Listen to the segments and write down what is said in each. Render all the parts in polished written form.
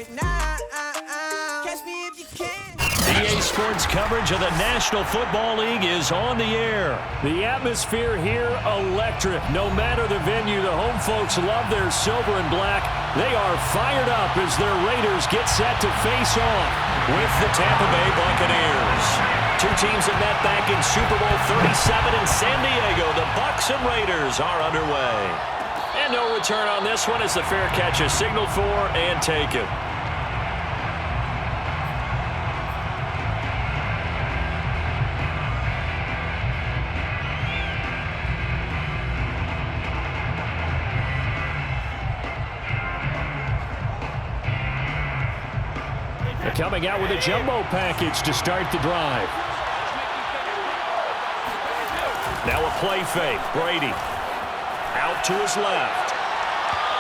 right now. Catch me if you can. EA Sports coverage of the National Football League is on the air. The atmosphere here, electric. No matter the venue, the home folks love their silver and black. They are fired up as their Raiders get set to face off with the Tampa Bay Buccaneers. Two teams have met back in Super Bowl 37 in San Diego. The Bucs and Raiders are underway. And no return on this one as the fair catch is signaled for and taken. Coming out with a jumbo package to start the drive. Now a play fake. Brady out to his left.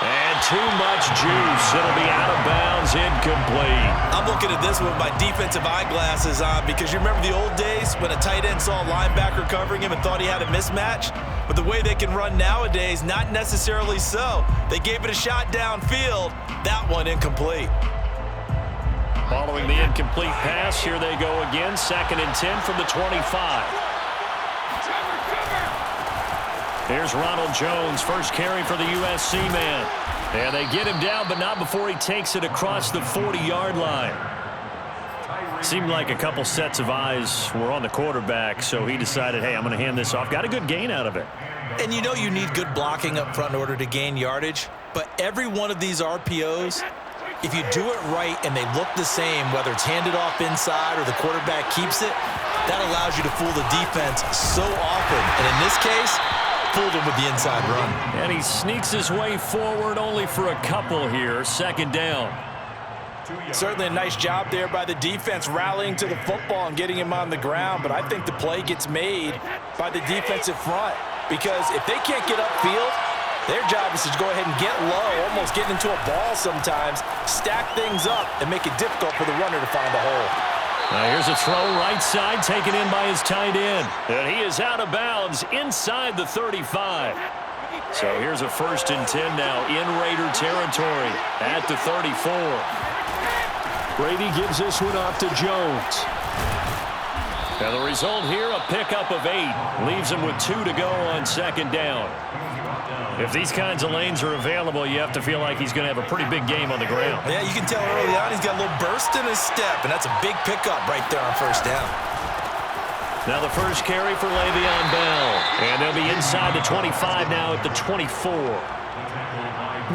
And too much juice. It'll be out of bounds, incomplete. I'm looking at this with my defensive eyeglasses on because you remember the old days when a tight end saw a linebacker covering him and thought he had a mismatch? But the way they can run nowadays, not necessarily so. They gave it a shot downfield. That one incomplete. Following the incomplete pass, here they go again. 2nd and 10 from the 25. Here's Ronald Jones, first carry for the USC man. And they get him down, but not before he takes it across the 40-yard line. Seemed like a couple sets of eyes were on the quarterback, so he decided, hey, I'm going to hand this off. Got a good gain out of it. And you know you need good blocking up front in order to gain yardage, but every one of these RPOs, if you do it right and they look the same, whether it's handed off inside or the quarterback keeps it, that allows you to fool the defense so often. And in this case, fooled him with the inside run. And he sneaks his way forward only for a couple here. 2nd down. Certainly a nice job there by the defense rallying to the football and getting him on the ground. But I think the play gets made by the defensive front because if they can't get upfield, their job is to go ahead and get low, almost get into a ball sometimes, stack things up, and make it difficult for the runner to find a hole. Now here's a throw right side taken in by his tight end. And he is out of bounds inside the 35. So here's a 1st and 10 now in Raider territory at the 34. Brady gives this one off to Jones. Now the result here, a pickup of 8. Leaves him with 2 to go on 2nd down. If these kinds of lanes are available, you have to feel like he's going to have a pretty big game on the ground. Yeah, you can tell early on he's got a little burst in his step, and that's a big pickup right there on 1st down. Now the first carry for Le'Veon Bell. And they'll be inside the 25 now at the 24.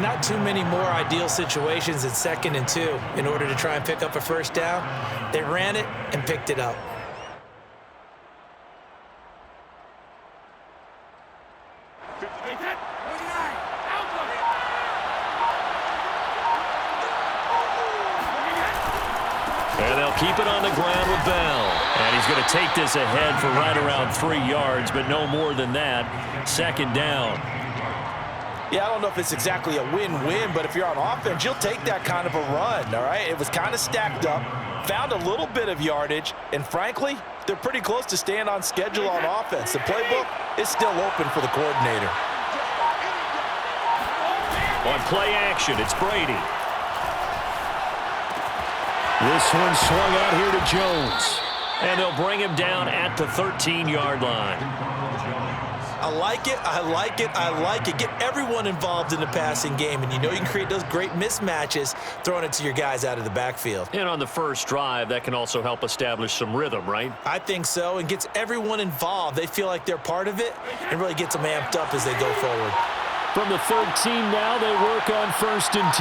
Not too many more ideal situations in 2nd and 2 in order to try and pick up a 1st down. They ran it and picked it up. And they'll keep it on the ground with Bell. And he's going to take this ahead for right around 3 yards, but no more than that. 2nd down. Yeah, I don't know if it's exactly a win-win, but if you're on offense, you'll take that kind of a run, all right? It was kind of stacked up, found a little bit of yardage, and frankly, they're pretty close to staying on schedule on offense. The playbook is still open for the coordinator. On play action, it's Brady. This one swung out here to Jones. And they'll bring him down at the 13-yard line. I like it, I like it, I like it. Get everyone involved in the passing game, and you know you can create those great mismatches throwing it to your guys out of the backfield. And on the first drive, that can also help establish some rhythm, right? I think so, and gets everyone involved. They feel like they're part of it and really gets them amped up as they go forward. From the 13 now, they work on 1st and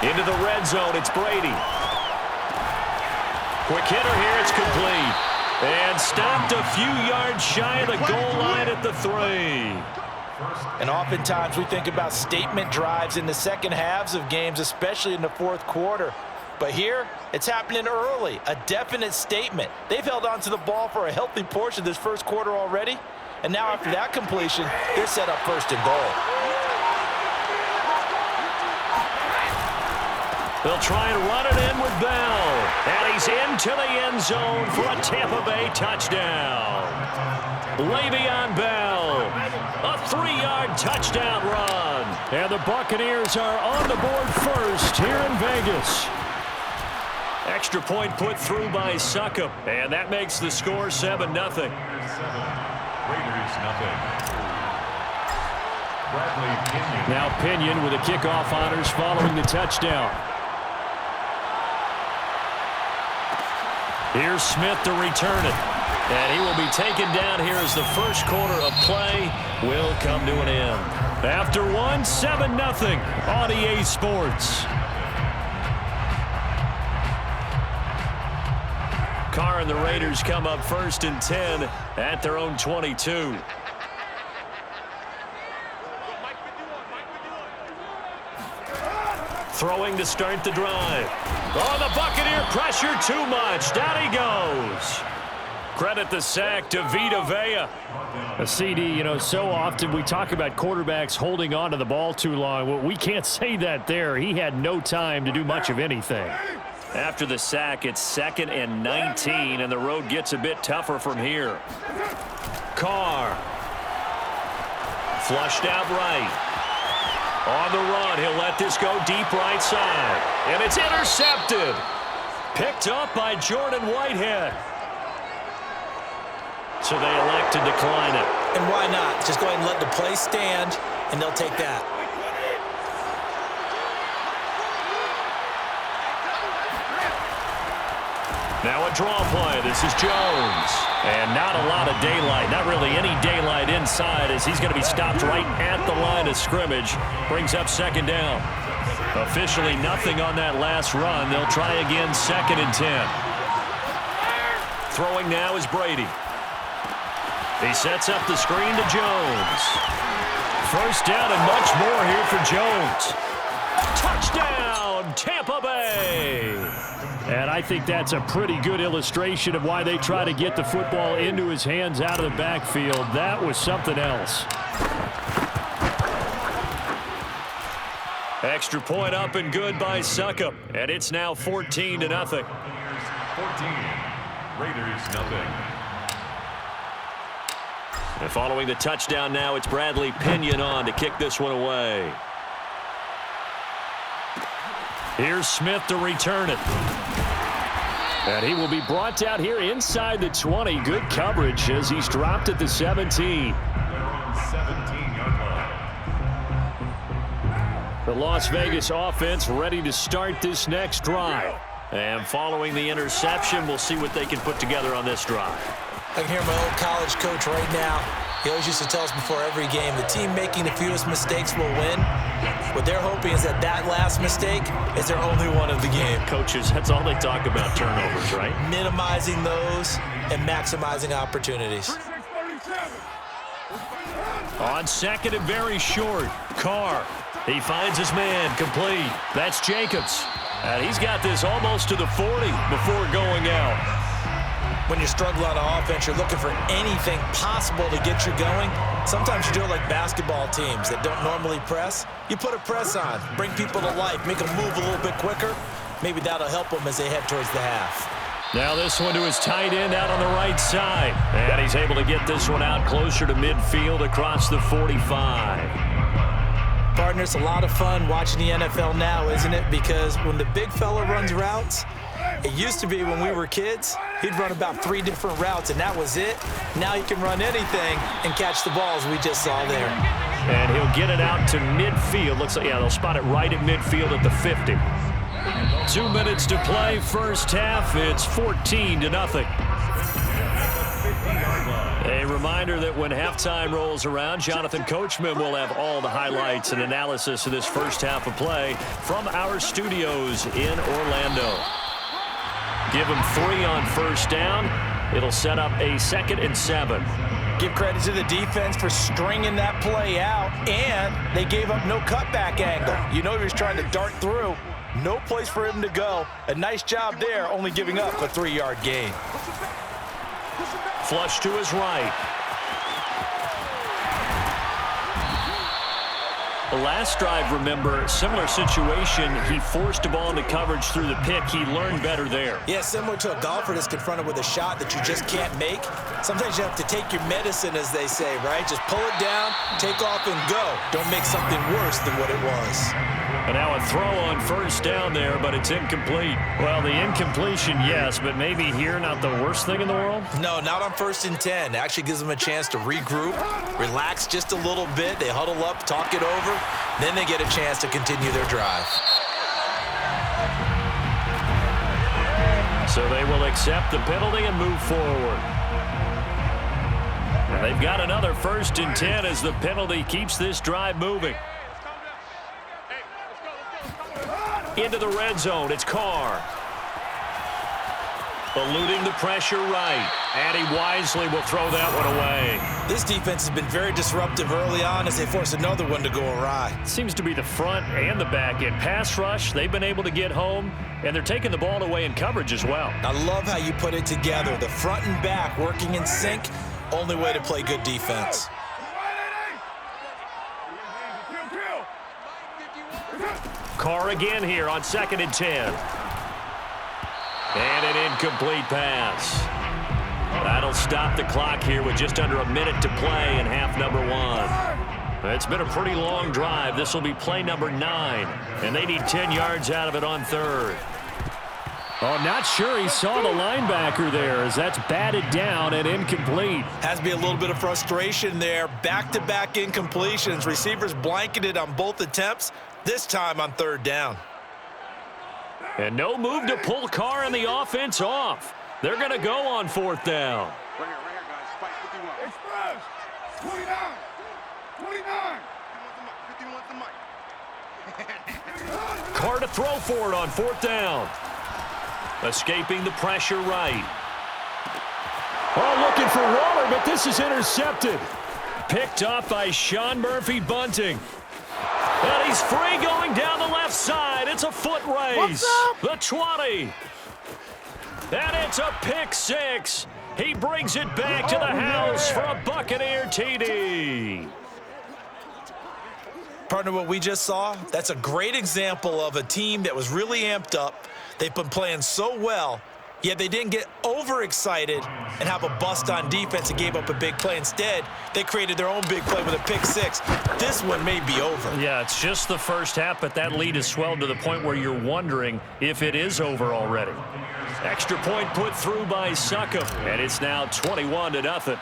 10. Into the red zone, it's Brady. Quick hitter here, it's complete. And stopped a few yards shy of the goal line at the 3. And oftentimes we think about statement drives in the second halves of games, especially in the 4th quarter. But here, it's happening early, a definite statement. They've held on to the ball for a healthy portion of this 1st quarter already. And now after that completion, they're set up 1st and goal. They'll try and run it in with Bell. And he's into the end zone for a Tampa Bay touchdown. Le'Veon Bell A 3-yard touchdown run. And the Buccaneers are on the board first here in Vegas. Extra point put through by Succop, and that makes the score 7-0. Raiders, nothing. Now Pinion with the kickoff honors following the touchdown. Here's Smith to return it. And he will be taken down here as the first quarter of play will come to an end. After one, 7-0 on EA Sports. Carr and the Raiders come up 1st and 10 at their own 22. Throwing to start the drive. Oh, the Buccaneer pressure too much. Down he goes. Credit the sack to Vita Vea. A CD, you know, so often we talk about quarterbacks holding on to the ball too long. Well, we can't say that there. He had no time to do much of anything. After the sack, it's 2nd and 19, and the road gets a bit tougher from here. Carr. Flushed out right. On the run, he'll let this go deep right side. And it's intercepted. Picked up by Jordan Whitehead. So they elect to decline it. And why not? Just go ahead and let the play stand, and they'll take that. Now a draw play. This is Jones. And not a lot of daylight. Not really any daylight inside as he's going to be stopped right at the line of scrimmage. Brings up 2nd down. Officially nothing on that last run. They'll try again 2nd and 10. Throwing now is Brady. He sets up the screen to Jones. First down and much more here for Jones. Touchdown, Tampa Bay. And I think that's a pretty good illustration of why they try to get the football into his hands out of the backfield. That was something else. Extra point up and good by Succop. And it's now 14-0. 14. Raiders, nothing. And following the touchdown now, it's Bradley Pinion on to kick this one away. Here's Smith to return it. And he will be brought down here inside the 20. Good coverage as he's dropped at the 17. The Las Vegas offense ready to start this next drive. And following the interception, we'll see what they can put together on this drive. I can hear my old college coach right now. He always used to tell us before every game, the team making the fewest mistakes will win. What they're hoping is that that last mistake is their only one of the game. Coaches, that's all they talk about, turnovers, right? Minimizing those and maximizing opportunities. On 2nd and very short, Carr. He finds his man, complete. That's Jacobs. And he's got this almost to the 40 before going out. When you struggle on offense, you're looking for anything possible to get you going. Sometimes you do it like basketball teams that don't normally press. You put a press on, bring people to life, make them move a little bit quicker. Maybe that'll help them as they head towards the half. Now this one to his tight end out on the right side. And he's able to get this one out closer to midfield across the 45. Partner, it's a lot of fun watching the NFL now, isn't it? Because when the big fella runs routes, it used to be when we were kids, he'd run about 3 different routes, and that was it. Now he can run anything and catch the balls we just saw there. And he'll get it out to midfield. Looks like, yeah, they'll spot it right at midfield at the 50. 2 minutes to play, first half. It's 14-0. A reminder that when halftime rolls around, Jonathan Coachman will have all the highlights and analysis of this first half of play from our studios in Orlando. Give him 3 on first down. It'll set up a 2nd and 7. Give credit to the defense for stringing that play out, and they gave up no cutback angle. You know he was trying to dart through. No place for him to go. A nice job there, only giving up a 3-yard gain. Flush to his right. The last drive, remember, similar situation. He forced a ball into coverage through the pick. He learned better there. Yeah, similar to a golfer that's confronted with a shot that you just can't make. Sometimes you have to take your medicine, as they say, right? Just pull it down, take off, and go. Don't make something worse than what it was. And now a throw on first down there, but it's incomplete. Well, the incompletion, yes, but maybe here not the worst thing in the world? No, not on 1st and 10. It actually gives them a chance to regroup, relax just a little bit. They huddle up, talk it over. Then they get a chance to continue their drive. So they will accept the penalty and move forward. And they've got another 1st and 10 as the penalty keeps this drive moving. Into the red zone, it's Carr. Eluding the pressure right. And he wisely will throw that one away. This defense has been very disruptive early on as they force another one to go awry. Seems to be the front and the back end. Pass rush, they've been able to get home, and they're taking the ball away in coverage as well. I love how you put it together. The front and back working in sync, only way to play good defense. Carr again here on 2nd and 10. And an incomplete pass. That'll stop the clock here with just under a minute to play in half number 1. It's been a pretty long drive. This will be play number 9. And they need 10 yards out of it on 3rd. Oh, not sure he saw the linebacker there as that's batted down and incomplete. Has to be a little bit of frustration there. Back-to-back incompletions. Receivers blanketed on both attempts, this time on 3rd down. And no move to pull Carr and the offense off. They're going to go on 4th down. Right here, guys. Fight 51. Express. 29. 29. 51's the mic. Carr to throw for it on 4th down. Escaping the pressure right. Oh, looking for Waller, but this is intercepted. Picked up by Sean Murphy-Bunting. And he's free going down the left side. It's a foot race. The 20. And it's a pick 6. He brings it back to the house for a Buccaneer TD. Partner, what we just saw, that's a great example of a team that was really amped up. They've been playing so well, yet they didn't get overexcited and have a bust on defense and gave up a big play. Instead, they created their own big play with a pick 6. This one may be over. Yeah, it's just the first half, but that lead has swelled to the point where you're wondering if it is over already. Extra point put through by Succop, and it's now 21-0.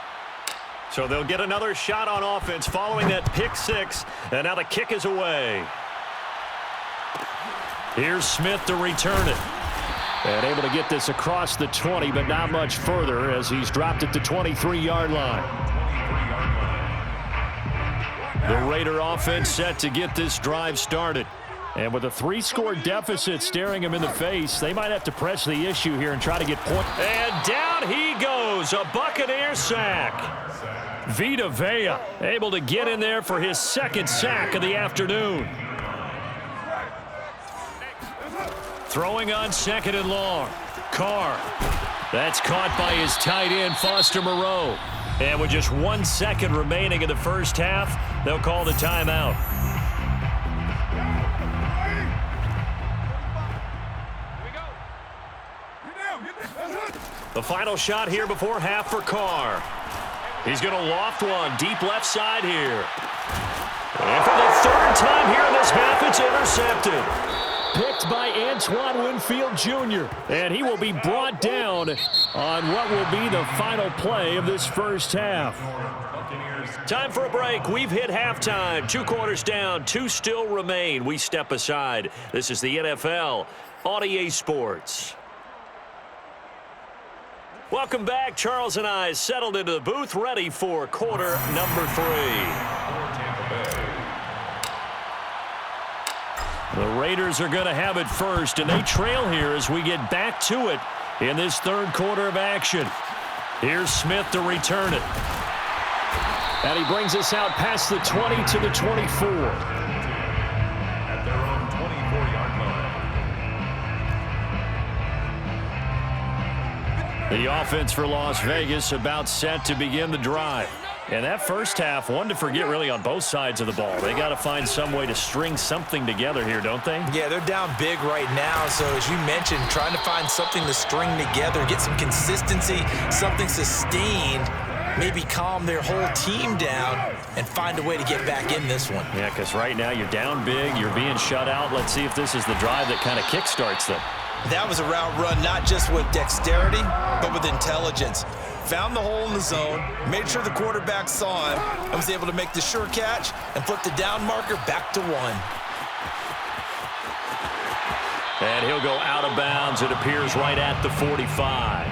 So they'll get another shot on offense following that pick 6, and now the kick is away. Here's Smith to return it. And able to get this across the 20, but not much further as he's dropped at the 23-yard line. The Raider offense set to get this drive started. And with a 3-score deficit staring him in the face, they might have to press the issue here and try to get points. And down he goes, a Buccaneer sack. Vita Vea able to get in there for his 2nd sack of the afternoon. Throwing on 2nd and long. Carr. That's caught by his tight end, Foster Moreau. And with just 1 second remaining in the first half, they'll call the timeout. The final shot here before half for Carr. He's going to loft one deep left side here. And for the 3rd time here in this half, it's intercepted. Picked by Antoine Winfield Jr. And he will be brought down on what will be the final play of this first half. Time for a break. We've hit halftime. 2 quarters down, 2 still remain. We step aside. This is the NFL on EA Sports. Welcome back. Charles and I settled into the booth, ready for quarter number 3. The Raiders are going to have it first, and they trail here as we get back to it in this 3rd quarter of action. Here's Smith to return it. And he brings us out past the 20 to the 24. At their own 24-yard line. The offense for Las Vegas about set to begin the drive. And that first half, one to forget really on both sides of the ball. They got to find some way to string something together here, don't they? Yeah, they're down big right now. So as you mentioned, trying to find something to string together, get some consistency, something sustained, maybe calm their whole team down and find a way to get back in this one. Yeah, because right now you're down big, you're being shut out. Let's see if this is the drive that kind of kickstarts them. That was a route run, not just with dexterity, but with intelligence. Found the hole in the zone, made sure the quarterback saw him, and was able to make the sure catch and flip the down marker back to 1. And he'll go out of bounds, it appears, right at the 45.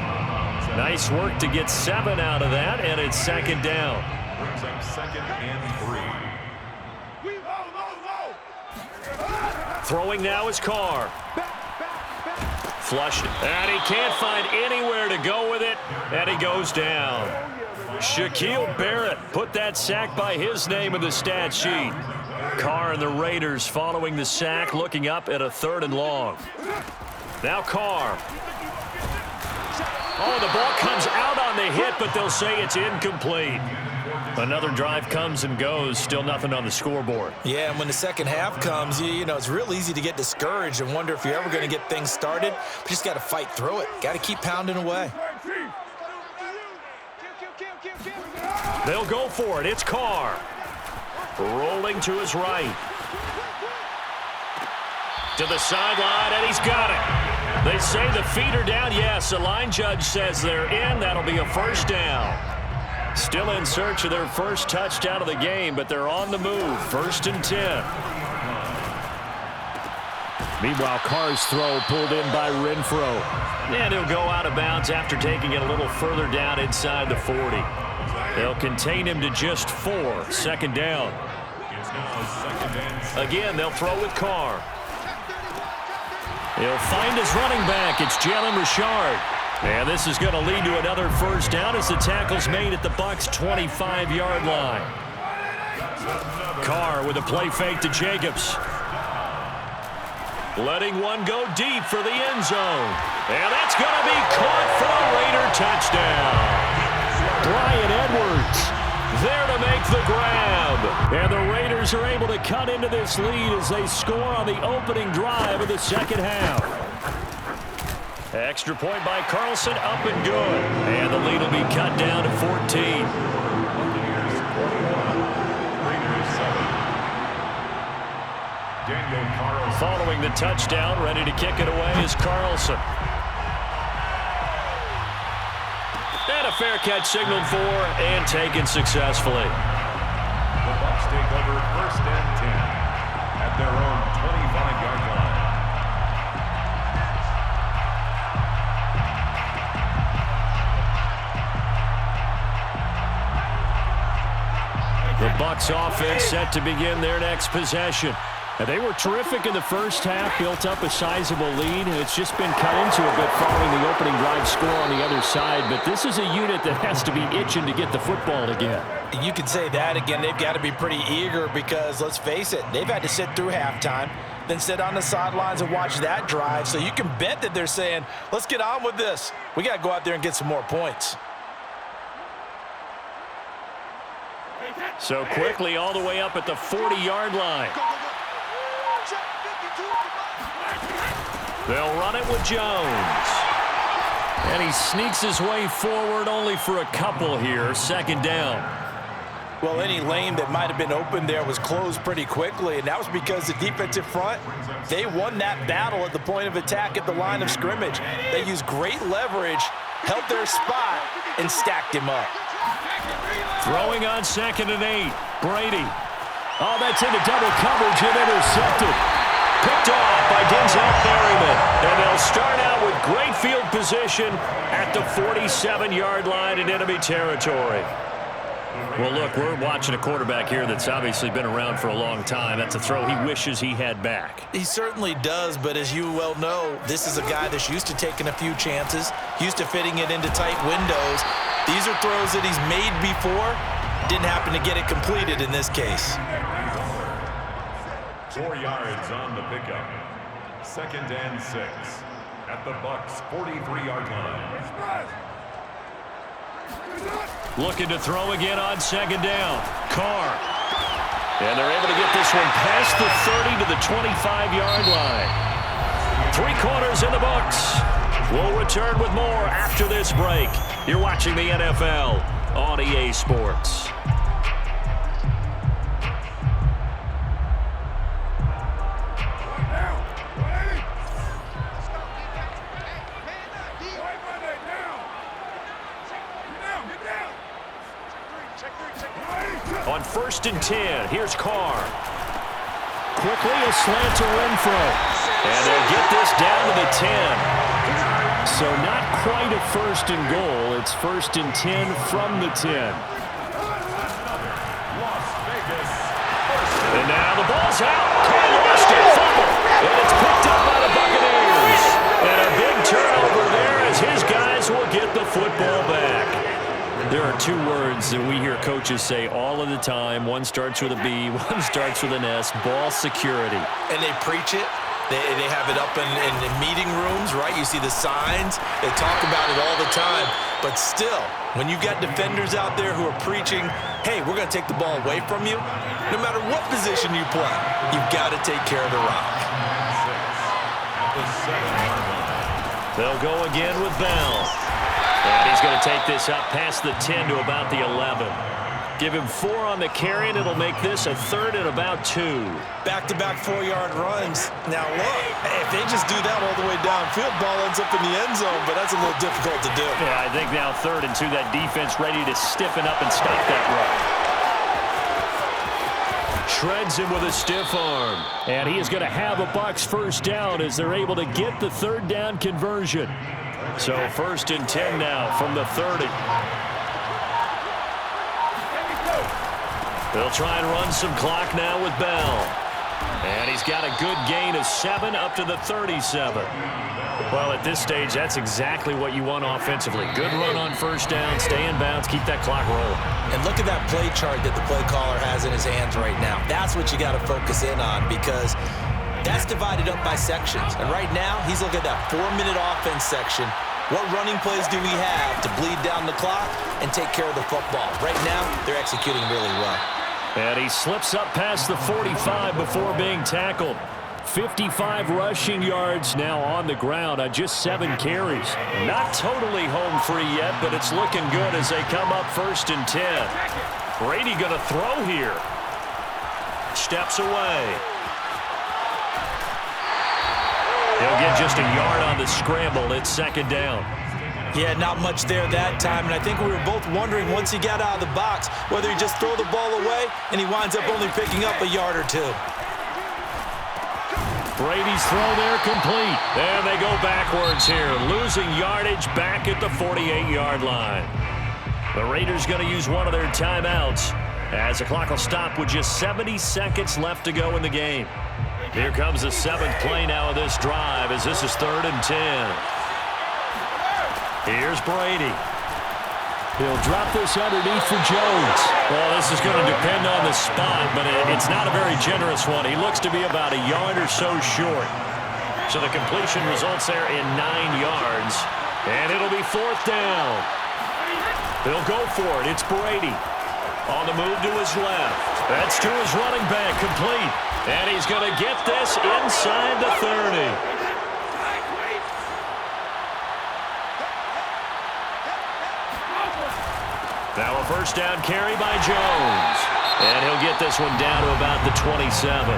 Nice work to get 7 out of that, and it's second down. Brings up 2nd and 3. Throwing now is Carr. Flushed, and he can't find anywhere to go with it, and he goes down. Shaquille Barrett put that sack by his name in the stat sheet. Carr and the Raiders following the sack, looking up at a 3rd and long. Now Carr. Oh, the ball comes out on the hit, but they'll say it's incomplete. Another drive comes and goes, still nothing on the scoreboard. Yeah, and when the second half comes, you know, it's real easy to get discouraged and wonder if you're ever going to get things started. But just got to fight through it. Got to keep pounding away. They'll go for it. It's Carr. Rolling to his right. To the sideline, and he's got it. They say the feet are down. Yes, the line judge says they're in. That'll be a first down. Still in search of their first touchdown of the game, but they're on the move. 1st and 10. Meanwhile, Carr's throw pulled in by Renfro. And he'll go out of bounds after taking it a little further down inside the 40. They'll contain him to just 4. 2nd down. Again, they'll throw with Carr. He'll find his running back. It's Jalen Richard. And this is going to lead to another first down as the tackle's made at the Bucs' 25-yard line. Carr with a play fake to Jacobs. Letting one go deep for the end zone. And that's going to be caught for a Raider touchdown. Bryan Edwards there to make the grab. And the Raiders are able to cut into this lead as they score on the opening drive of the second half. Extra point by Carlson, up and good. And the lead will be cut down to 14. Following the touchdown, ready to kick it away is Carlson. And a fair catch signaled for and taken successfully. The Bucs take over 1st and 10 at their own 25-yard line. The Bucs offense set to begin their next possession. And they were terrific in the first half, built up a sizable lead, and it's just been cut into a bit following the opening drive score on the other side. But this is a unit that has to be itching to get the football again. You could say that again. They've got to be pretty eager because, let's face it, they've had to sit through halftime, then sit on the sidelines and watch that drive. So you can bet that they're saying, let's get on with this. We got to go out there and get some more points. So quickly all the way up at the 40-yard line. They'll run it with Jones. And he sneaks his way forward only for a couple here. 2nd down. Well, any lane that might have been open there was closed pretty quickly, and that was because the defensive front, they won that battle at the point of attack at the line of scrimmage. They used great leverage, held their spot, and stacked him up. Throwing on 2nd and 8. Brady. Oh, that's into double coverage and intercepted. Picked off by Denzel Berryman. And they'll start out with great field position at the 47-yard line in enemy territory. Well, look, we're watching a quarterback here that's obviously been around for a long time. That's a throw he wishes he had back. He certainly does, but as you well know, this is a guy that's used to taking a few chances, used to fitting it into tight windows. These are throws that he's made before. Didn't happen to get it completed in this case. 4 yards on the pickup. 2nd and 6 at the Bucs' 43-yard line. Looking to throw again on second down. Carr. And they're able to get this one past the 30 to the 25-yard line. 3 quarters in the books. We'll return with more after this break. You're watching the NFL on EA Sports. On 1st and 10, here's Carr. Quickly a slant to Renfro. And they'll get this down to the 10. So not quite a 1st and goal. It's 1st and 10 from the 10. And now the ball's out. Carr lost it. Fumble. And it's picked up by the Buccaneers. And a big turnover there as his guys will get the football back. There are 2 words that we hear coaches say all of the time. One starts with a B, one starts with an S. Ball security. And they preach it. They have it up in meeting rooms, right? You see the signs. They talk about it all the time. But still, when you've got defenders out there who are preaching, hey, we're going to take the ball away from you, no matter what position you play, you've got to take care of the rock. They'll go again with Bell. And he's going to take this up past the 10 to about the 11. Give him 4 on the carry, and it'll make this a 3rd and about 2. Back-to-back 4-yard runs. Now, look, if they just do that all the way downfield, ball ends up in the end zone, but that's a little difficult to do. Yeah, I think now 3rd and 2, that defense ready to stiffen up and stop that run. Shreds him with a stiff arm. And he is going to have a Bucs 1st down as they're able to get the 3rd down conversion. So 1st and 10 now from the 30. They'll try and run some clock now with Bell. And he's got a good gain of 7 up to the 37. Well, at this stage, that's exactly what you want offensively. Good run on 1st down, stay in bounds, keep that clock rolling. And look at that play chart that the play caller has in his hands right now. That's what you got to focus in on because that's divided up by sections. And right now, he's looking at that 4-minute offense section. What running plays do we have to bleed down the clock and take care of the football? Right now, they're executing really well. And he slips up past the 45 before being tackled. 55 rushing yards now on the ground on just 7 carries. Not totally home free yet, but it's looking good as they come up 1st and 10. Brady going to throw here. Steps away. He'll get just a yard on the scramble. It's 2nd down. Yeah, not much there that time, and I think we were both wondering once he got out of the box whether he just throw the ball away and he winds up only picking up a yard or 2. Brady's throw there complete. And they go backwards here, losing yardage back at the 48-yard line. The Raiders going to use one of their timeouts as the clock will stop with just 70 seconds left to go in the game. Here comes the 7th play now of this drive as this is 3rd and 10. Here's Brady. He'll drop this underneath for Jones. Well, this is going to depend on the spot, but it's not a very generous one. He looks to be about a yard or so short. So the completion results there in 9 yards, and it'll be 4th down. They'll go for it. It's Brady. On the move to his left. That's to his running back, complete. And he's going to get this inside the 30. Now a 1st down carry by Jones. And he'll get this one down to about the 27.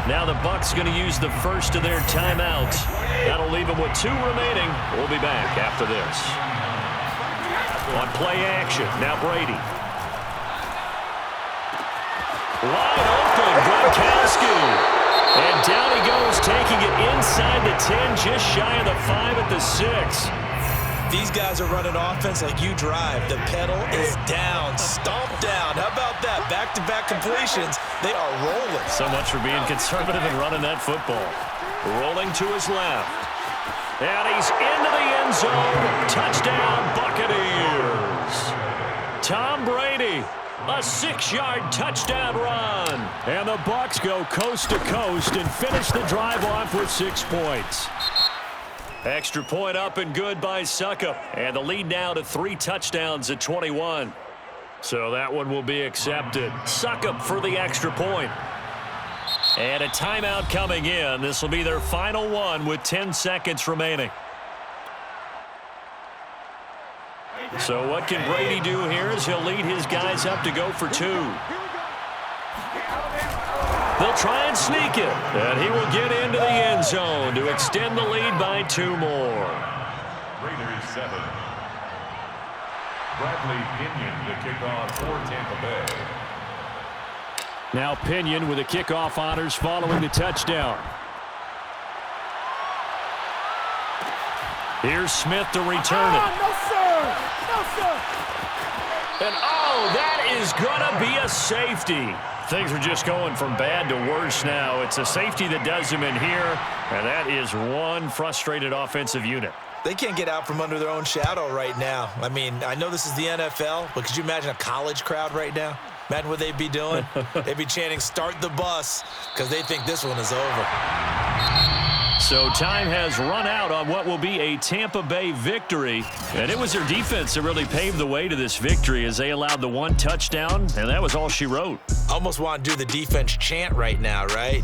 Now the Bucs going to use the first of their timeouts. That'll leave them with 2 remaining. We'll be back after this. On play action, now Brady. Wide open, Gronkowski. And down he goes, taking it inside the 10, just shy of the 5 at the 6. These guys are running offense like you drive. The pedal is down, stomped down. How about that? Back-to-back completions. They are rolling. So much for being conservative and running that football. Rolling to his left. And he's into the end zone. Touchdown, Buccaneers. Tom Brady, a 6-yard touchdown run. And the Bucs go coast to coast and finish the drive off with 6 points. Extra point up and good by Suckup. And the lead now to 3 touchdowns at 21. So that one will be accepted. Suckup for the extra point. And a timeout coming in. This will be their final one with 10 seconds remaining. So what can Brady do here is he'll lead his guys up to go for 2. They'll try and sneak it. And he will get into the end zone to extend the lead by 2 more. Raiders 7. Bradley Pinion to kick off for Tampa Bay. Now Pinion with the kickoff honors following the touchdown. Here's Smith to return it. No, sir. No, sir. And, oh, that is going to be a safety. Things are just going from bad to worse now. It's a safety that does them in here, and that is one frustrated offensive unit. They can't get out from under their own shadow right now. I mean, I know this is the NFL, but could you imagine a college crowd right now? Imagine what they'd be doing. They'd be chanting, "Start the bus," because they think this one is over. So time has run out on what will be a Tampa Bay victory. And it was their defense that really paved the way to this victory as they allowed the 1 touchdown, and that was all she wrote. Almost want to do the defense chant right now, right?